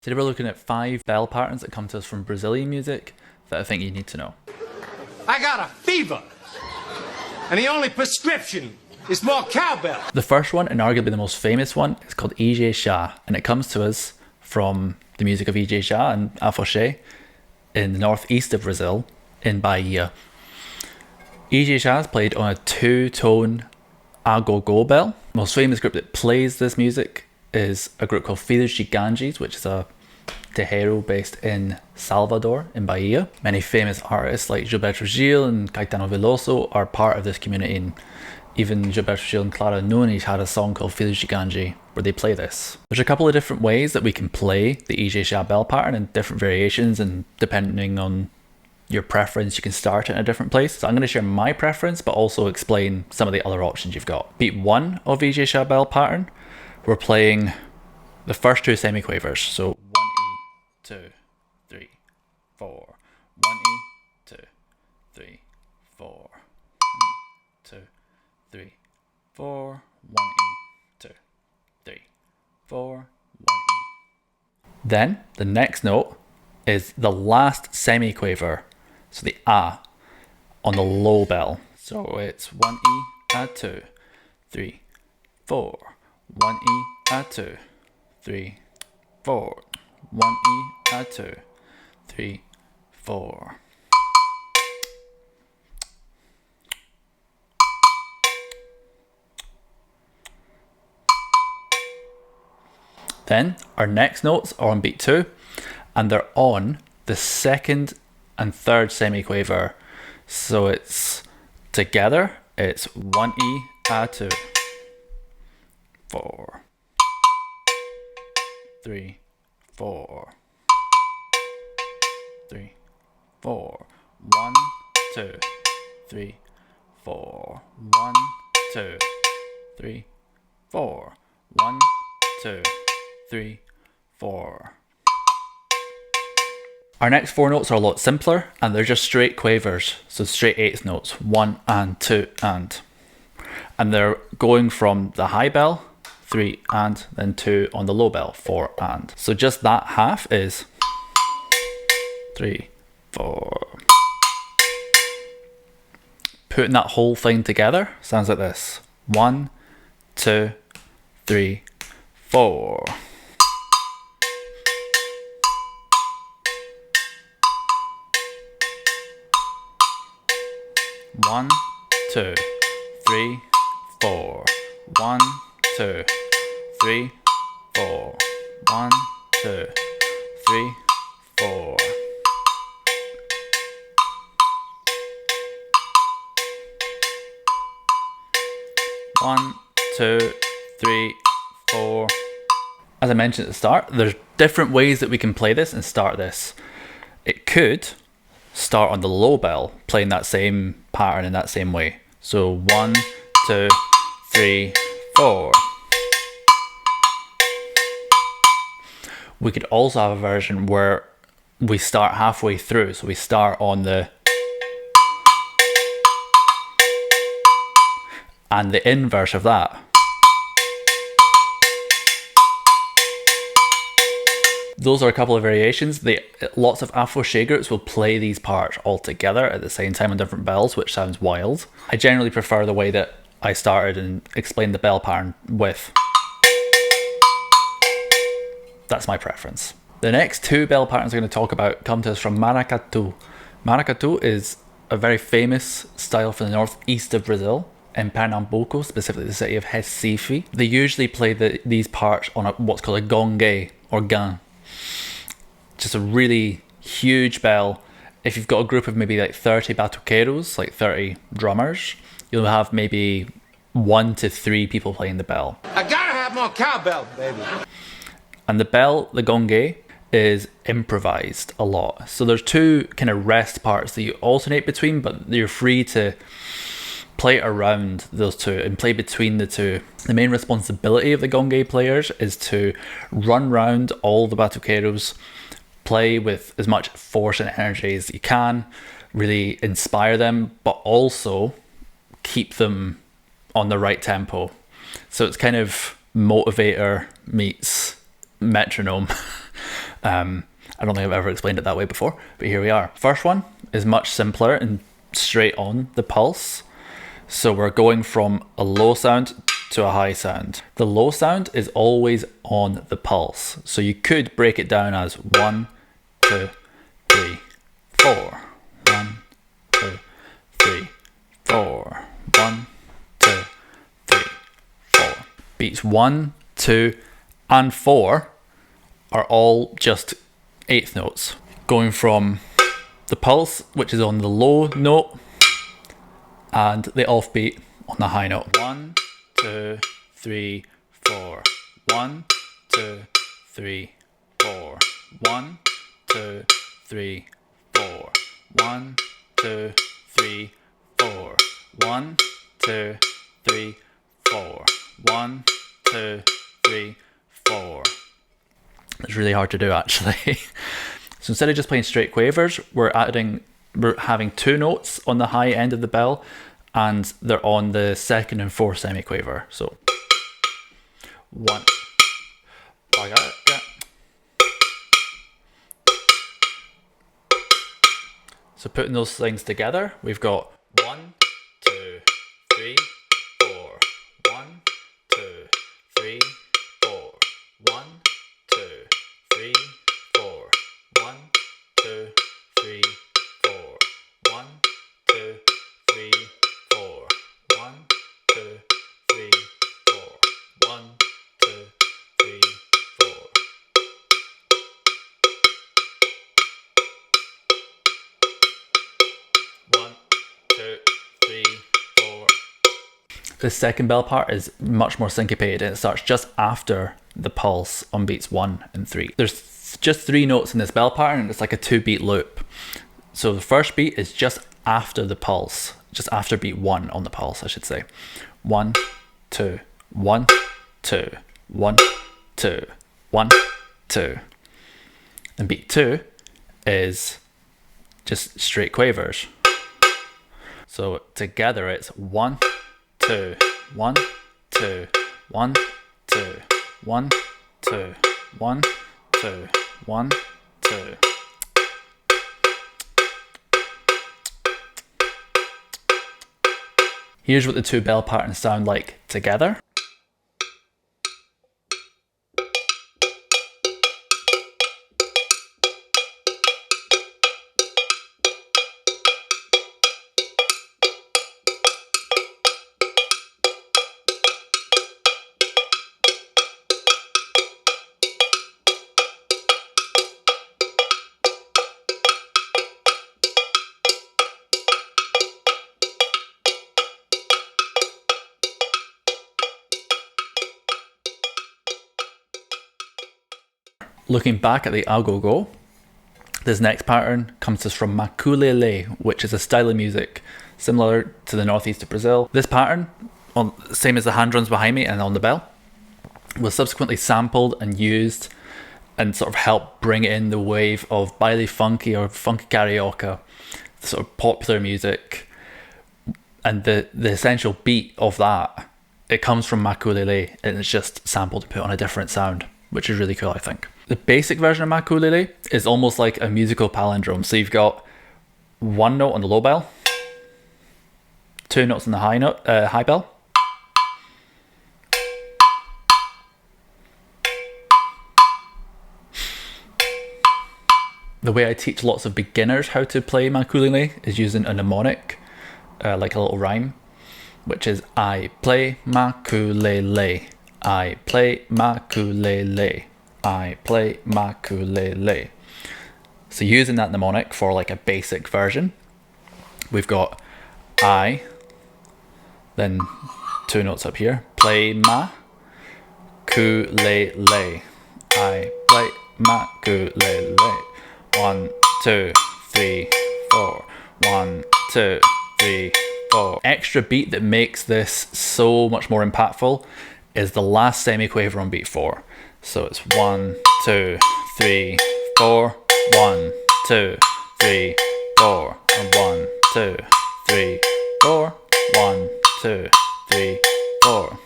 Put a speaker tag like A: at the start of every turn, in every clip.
A: Today we're looking at 5 bell patterns that come to us from Brazilian music that I think you need to know.
B: I got a fever, and the only prescription is more cowbell.
A: The first one, and arguably the most famous one, is called ijexa, and it comes to us from the music of ijexa and afoxé in the northeast of Brazil, in Bahia. Ijexa is played on a 2-tone agogo bell. The most famous group that plays this music is a group called Filhos Gigantes, which is a terreiro based in Salvador, in Bahia. Many famous artists like Gilberto Gil and Caetano Veloso are part of this community, and even Gilberto Gil and Clara Nunes had a song called Filhos Gigantes where they play this. There's a couple of different ways that we can play the ijexa bell pattern and different variations, and depending on your preference you can start it in a different place. So I'm going to share my preference but also explain some of the other options you've got. Beat 1 of ijexa bell pattern, we're playing the first 2 semiquavers. So 1E, 2, 3, 4. 1E, 2, 3, 4. 2, 3, 4. 1E, 2, 3, 4. 1E. Then the next note is the last semiquaver, so the A on the low bell. So it's 1E, A, 2, 3, 4. 1E, A, 2, 3, 4. 1E, A, 2, 3, 4. Then our next notes are on beat 2, and they're on the second and third semiquaver. So it's together, it's 1E, A, 2, 4, 3, 4, 3, 4. 1, 2, 3, 4. 1, 2, 3, 4. 1, 2, 3, 4. Our next 4 notes are a lot simpler, and they're just straight quavers, so straight 8th notes, 1 and 2 and they're going from the high bell, 3 and, then 2 on the low bell, 4 and. So just that half is 3, 4. Putting that whole thing together sounds like this: 1, 2, 3, 4. 1, 2, 3, 4. 1, 2, 3, 4. 1, 2, 3, 4. One, 2, 3, 4. As I mentioned at the start, there's different ways that we can play this and start this. It could start on the low bell, playing that same pattern in that same way. So 1, 2, 3, 4. We could also have a version where we start halfway through. So we start on the and the inverse of that. Those are a couple of variations. Lots of afoxé groups will play these parts all together at the same time on different bells, which sounds wild. I generally prefer the way that I started and explained the bell pattern with. That's my preference. The next 2 bell patterns I'm going to talk about come to us from Maracatu. Maracatu is a very famous style from the northeast of Brazil, in Pernambuco, specifically the city of Recife. They usually play these parts on what's called a gongue or gan. Just a really huge bell. If you've got a group of maybe like 30 batuqueiros, like 30 drummers, you'll have maybe 1 to 3 people playing the bell.
B: I gotta have more cowbell, baby.
A: And the bell, the gongue, is improvised a lot. So there's 2 kind of rest parts that you alternate between, but you're free to play around those 2 and play between the 2. The main responsibility of the gongue players is to run round all the batuqueiros, play with as much force and energy as you can, really inspire them, but also keep them on the right tempo. So it's kind of motivator meets metronome. I don't think I've ever explained it that way before, but here we are. First one is much simpler and straight on the pulse. So we're going from a low sound to a high sound. The low sound is always on the pulse. So you could break it down as 1, 2, 3, 4. 1, 2, 3, 4. 1, 2, 3, 4. Beats 1, 2, and 4 are all just eighth notes. Going from the pulse, which is on the low note, and the offbeat on the high note. 1, 2, 3, 4. 1, 2, 3, 4. 1, 2, 3, 4. 1, 2, 3, 4. 1, 2, 3, 4. 1, 2, 3, 4. It's really hard to do, actually. So instead of just playing straight quavers, we're having two notes on the high end of the bell, and they're on the second and fourth semiquaver. So 1. So putting those things together, we've got 1, 2, 3, 4. 1, 2, 3, 4. 1, 2, 3, 4. 1, 2, 3, 4. 1, 2, 3, 4. 1, 2, 3, 4. 1, 2, 3, 4. The second bell part is much more syncopated, and it starts just after the pulse on beats 1 and 3. There's just 3 notes in this bell pattern, and it's like a 2-beat loop. So the first beat is just after the pulse, just after beat 1 on the pulse, I should say. 1, 2, 1, 2, 1, 2, 1, 2. And beat 2 is just straight quavers. So together it's 1, 2, 1, 2, 1, 2, 1, 2, 1, 2, 1, 2. Here's what the two bell patterns sound like together. Looking back at the agogo, this next pattern comes to us from Maculele, which is a style of music similar to the northeast of Brazil. This pattern, same as the hand drums behind me and on the bell, was subsequently sampled and used and sort of helped bring in the wave of baile funky or funky carioca, the sort of popular music, and the essential beat of that. It comes from Maculele, and it's just sampled and put on a different sound, which is really cool, I think. The basic version of Maculele is almost like a musical palindrome. So you've got 1 note on the low bell, 2 notes on the high bell, the way I teach lots of beginners how to play Maculele is using a mnemonic, like a little rhyme, which is I play Maculele, I play Maculele, I play Maculele. So using that mnemonic for like a basic version, we've got I, then 2 notes up here, play Maculele, I play Maculele. 1, 2, 3, 4. 1, 2, 3, 4. Extra beat that makes this so much more impactful is the last semiquaver on beat 4. So it's 1, 2, 3, 4. 1, 2, 3, 4. And 1, 2, 3, 4. 1, 2, 3, 4.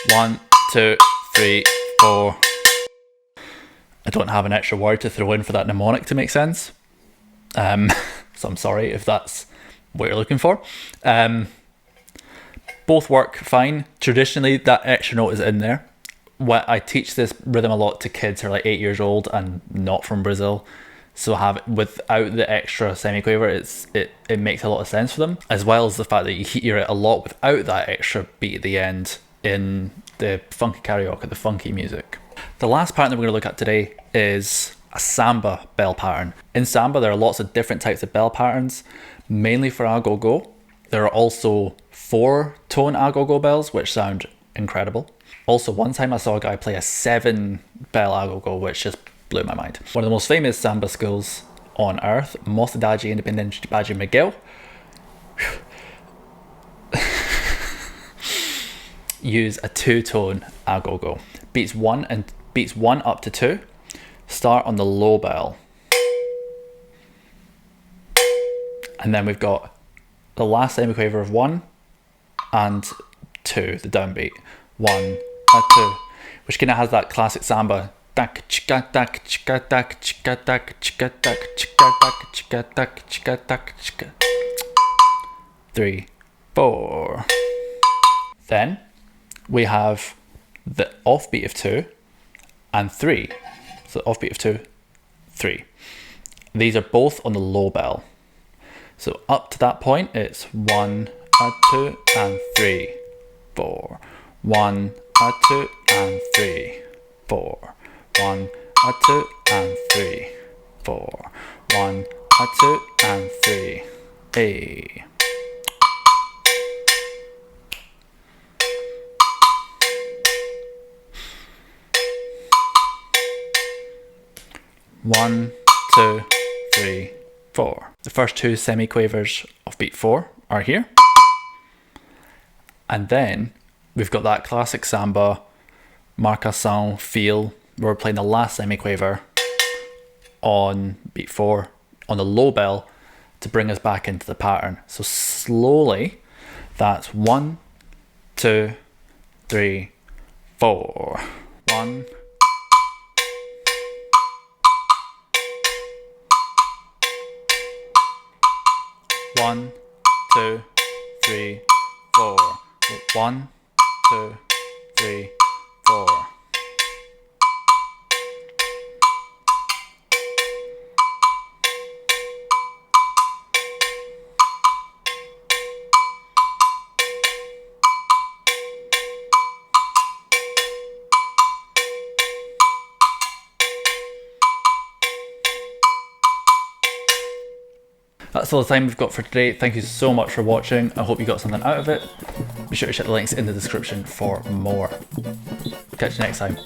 A: 1, 2, 3, 4. I don't have an extra word to throw in for that mnemonic to make sense. So I'm sorry if that's what you're looking for. Both work fine. Traditionally, that extra note is in there. I teach this rhythm a lot to kids who are like 8 years old and not from Brazil. So without the extra semiquaver, it makes a lot of sense for them, as well as the fact that you hear it a lot without that extra beat at the end in the funky karaoke, the funky music. The last pattern that we're going to look at today is a samba bell pattern. In samba, there are lots of different types of bell patterns, mainly for agogo. There are also 4-tone agogo bells, which sound incredible. Also, one time I saw a guy play a 7-bell agogo, which just blew my mind. One of the most famous samba schools on earth, Mocidade Independente de Padre Miguel, use a 2-tone agogo. Beats 1 up to 2 start on the low bell, and then we've got the last semiquaver of 1 and 2, the downbeat, 1 and 2, which kind of has that classic samba. 3, 4. Then we have the offbeat of 2 and 3. So offbeat of 2, 3. These are both on the low bell. So up to that point, it's 1 and 2 and 3, 4. 1 and 2 and 3, 4. 1 and 2 and 3, 4. 1 and 2 and 3. A. One, 2, 3, 4. The first 2 semiquavers of beat 4 are here. And then we've got that classic samba marcação feel where we're playing the last semiquaver on beat 4 on the low bell to bring us back into the pattern. So slowly, that's 1, 2, 3, 4. 1, 1, 2, 3, 4. 1, 2, 3, 4. That's all the time we've got for today. Thank you so much for watching. I hope you got something out of it. Be sure to check the links in the description for more. Catch you next time.